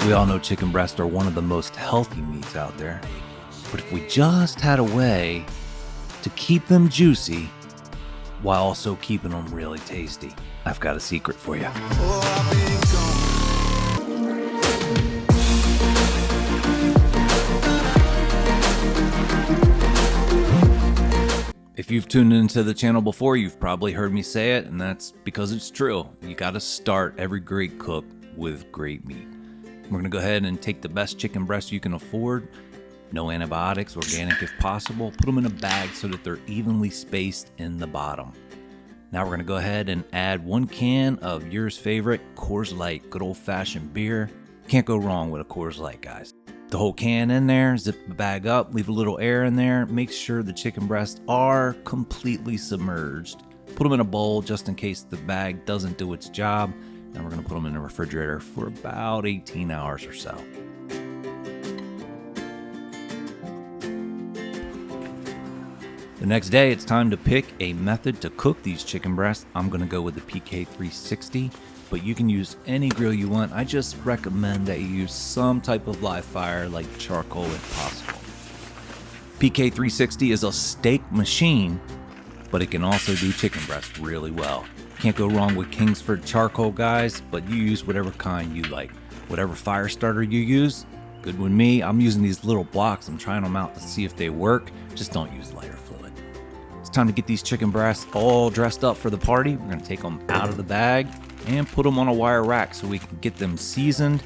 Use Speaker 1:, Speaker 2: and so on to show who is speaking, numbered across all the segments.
Speaker 1: We all know chicken breasts are one of the most healthy meats out there. But if we just had a way to keep them juicy while also keeping them really tasty, I've got a secret for you. If you've tuned into the channel before, you've probably heard me say it, and that's because it's true. You got to start every great cook with great meat. We're going to go ahead and take the best chicken breast you can afford. No antibiotics, organic if possible. Put them in a bag so that they're evenly spaced in the bottom. Now we're going to go ahead and add 1 can of yours favorite Coors Light, good old-fashioned beer. Can't go wrong with a Coors Light, guys. The whole can in there, zip the bag up, leave a little air in there. Make sure the chicken breasts are completely submerged. Put them in a bowl just in case the bag doesn't do its job. Then we're going to put them in the refrigerator for about 18 hours or so. The next day, it's time to pick a method to cook these chicken breasts. I'm going to go with the PK360, but you can use any grill you want. I just recommend that you use some type of live fire like charcoal if possible. PK360 is a steak machine, but it can also do chicken breasts really well. Can't go wrong with Kingsford charcoal, guys, but you use whatever kind you like. Whatever fire starter you use, good with me. I'm using these little blocks. I'm trying them out to see if they work. Just don't use lighter fluid. It's time to get these chicken breasts all dressed up for the party. We're going to take them out of the bag and put them on a wire rack so we can get them seasoned.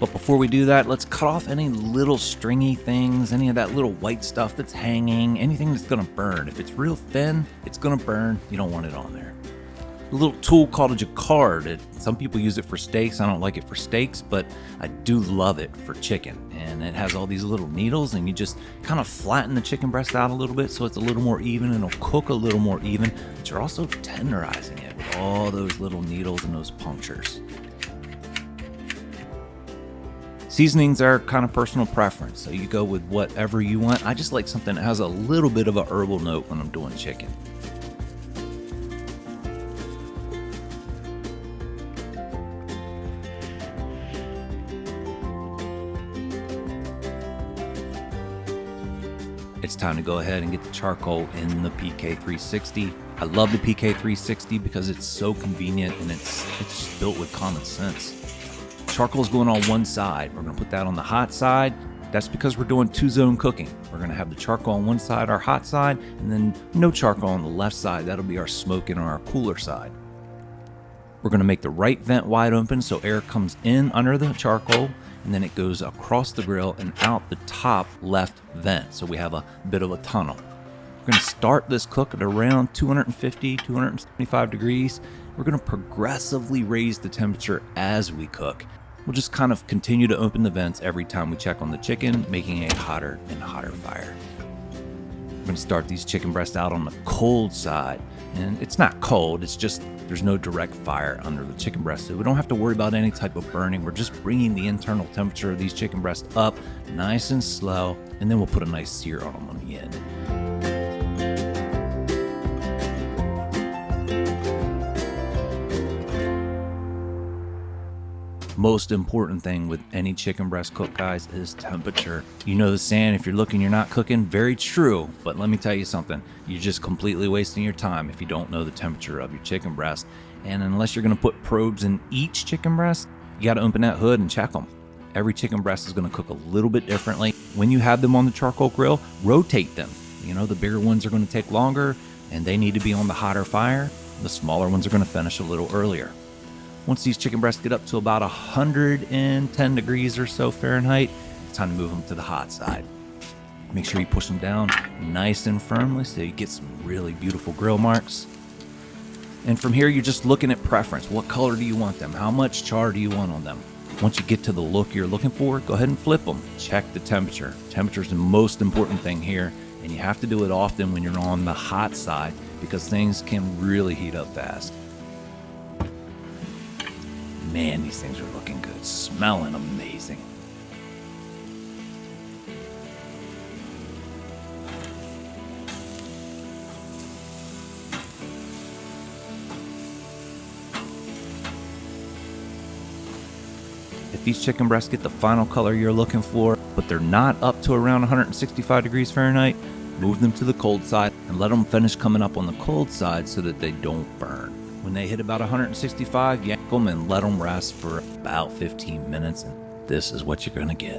Speaker 1: But before we do that, let's cut off any little stringy things, any of that little white stuff that's hanging, anything that's gonna burn. If it's real thin, it's gonna burn. You don't want it on there. A little tool called a jacquard. Some people use it for steaks. I don't like it for steaks, but I do love it for chicken. And it has all these little needles, and you just kind of flatten the chicken breast out a little bit so it's a little more even, and it'll cook a little more even, but you're also tenderizing it with all those little needles and those punctures. Seasonings are kind of personal preference, so you go with whatever you want. I just like something that has a little bit of a herbal note when I'm doing chicken. It's time to go ahead and get the charcoal in the PK360. I love the PK360 because it's so convenient and it's just built with common sense. Charcoal's going on one side. We're going to put that on the hot side. That's because we're doing 2-zone cooking. We're going to have the charcoal on one side, our hot side, and then no charcoal on the left side. That'll be our smoking or our cooler side. We're going to make the right vent wide open so air comes in under the charcoal, and then it goes across the grill and out the top left vent. So we have a bit of a tunnel. We're going to start this cook at around 250, 275 degrees. We're going to progressively raise the temperature as we cook. We'll just kind of continue to open the vents every time we check on the chicken, making a hotter and hotter fire. We're going to start these chicken breasts out on the cold side. And it's not cold, it's just there's no direct fire under the chicken breast, so we don't have to worry about any type of burning. We're just bringing the internal temperature of these chicken breasts up nice and slow, and then we'll put a nice sear on them on the end. Most important thing with any chicken breast cook, guys, is temperature. You know the saying, if you're looking, you're not cooking. Very true, but let me tell you something. You're just completely wasting your time if you don't know the temperature of your chicken breast. And unless you're gonna put probes in each chicken breast, you gotta open that hood and check them. Every chicken breast is gonna cook a little bit differently. When you have them on the charcoal grill, rotate them. You know, the bigger ones are gonna take longer and they need to be on the hotter fire. The smaller ones are gonna finish a little earlier. Once these chicken breasts get up to about 110 degrees or so Fahrenheit, it's time to move them to the hot side. Make sure you push them down nice and firmly so you get some really beautiful grill marks. And from here, you're just looking at preference. What color do you want them? How much char do you want on them? Once you get to the look you're looking for, go ahead and flip them. Check the temperature. Temperature is the most important thing here, and you have to do it often when you're on the hot side because things can really heat up fast. Man, these things are looking good, smelling amazing. If these chicken breasts get the final color you're looking for, but they're not up to around 165 degrees Fahrenheit, move them to the cold side and let them finish coming up on the cold side so that they don't burn. When they hit about 165, yank them and let them rest for about 15 minutes, and this is what you're gonna get.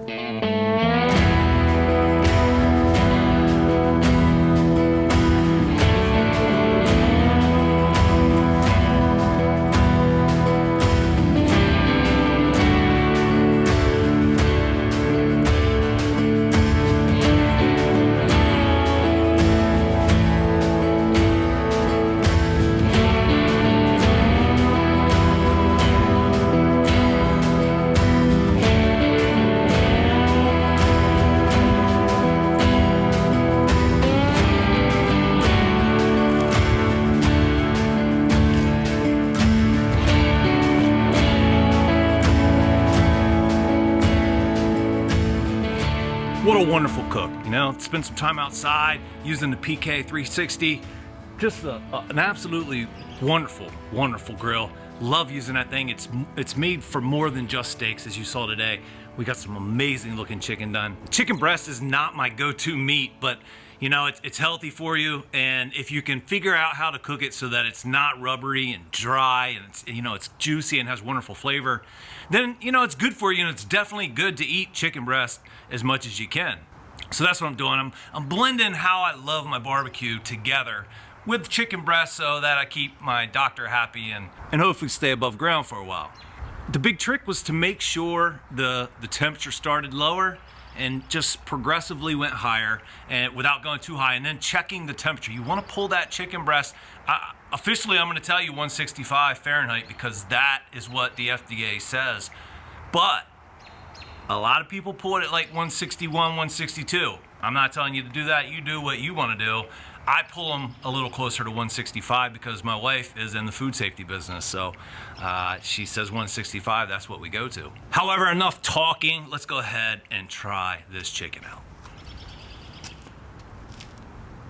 Speaker 2: What a wonderful cook, you know, spend some time outside using the PK360. Just an absolutely wonderful grill. Love using that thing. It's made for more than just steaks, as you saw today. We got some amazing looking chicken done. Chicken breast is not my go-to meat, but you know, it's healthy for you, and if you can figure out how to cook it so that it's not rubbery and dry, and it's juicy and has wonderful flavor, then it's good for you, and it's definitely good to eat chicken breast as much as you can. So that's what I'm doing. I'm blending how I love my barbecue together with chicken breast so that I keep my doctor happy and hopefully stay above ground for a while. The big trick was to make sure the temperature started lower and just progressively went higher and without going too high, and then checking the temperature. You want to pull that chicken breast. Officially, I'm going to tell you 165 Fahrenheit because that is what the FDA says. But a lot of people pull it at like 161, 162. I'm not telling you to do that. You do what you want to do. I pull them a little closer to 165 because my wife is in the food safety business. So she says 165, that's what we go to. However, enough talking. Let's go ahead and try this chicken out.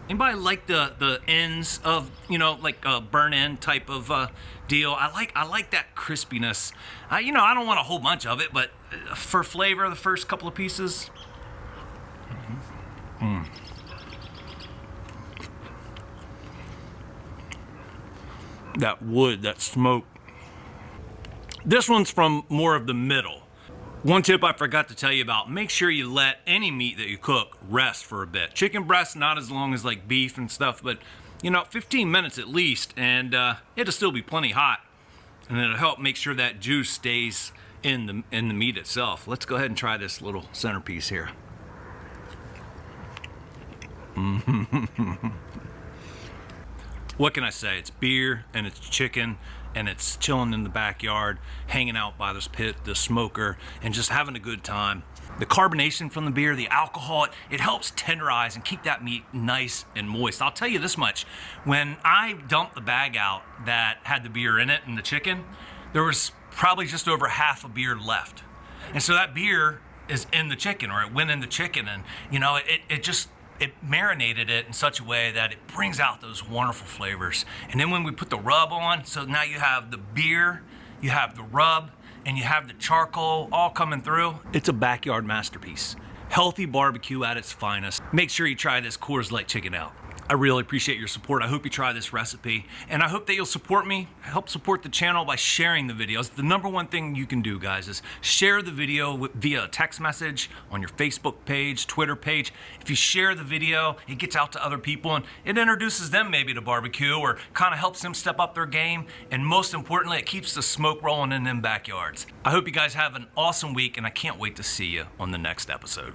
Speaker 2: Anybody like the ends of, like a burn end type of deal? I like that crispiness. I don't want a whole bunch of it, but for flavor, the first couple of pieces. That wood, that smoke. This one's from more of the middle. One tip I forgot to tell you about, make sure you let any meat that you cook rest for a bit. Chicken breast, not as long as like beef and stuff, but 15 minutes at least, and it'll still be plenty hot. And it'll help make sure that juice stays in the meat itself. Let's go ahead and try this little centerpiece here. What can I say? It's beer and it's chicken and it's chilling in the backyard, hanging out by this pit, the smoker, and just having a good time. The carbonation from the beer, the alcohol, it helps tenderize and keep that meat nice and moist. I'll tell you this much, when I dumped the bag out that had the beer in it and the chicken, there was probably just over half a beer left. And so that beer is in the chicken, or it went in the chicken, and it marinated it in such a way that it brings out those wonderful flavors. And then when we put the rub on, so now you have the beer, you have the rub, and you have the charcoal all coming through. It's a backyard masterpiece. Healthy barbecue at its finest. Make sure you try this Coors Light chicken out. I really appreciate your support. I hope you try this recipe, and I hope that you'll support me, help support the channel by sharing the videos. The number one thing you can do, guys, is share the video via text message on your Facebook page, Twitter page. If you share the video, it gets out to other people, and it introduces them maybe to barbecue, or kind of helps them step up their game, and most importantly, it keeps the smoke rolling in them backyards. I hope you guys have an awesome week, and I can't wait to see you on the next episode.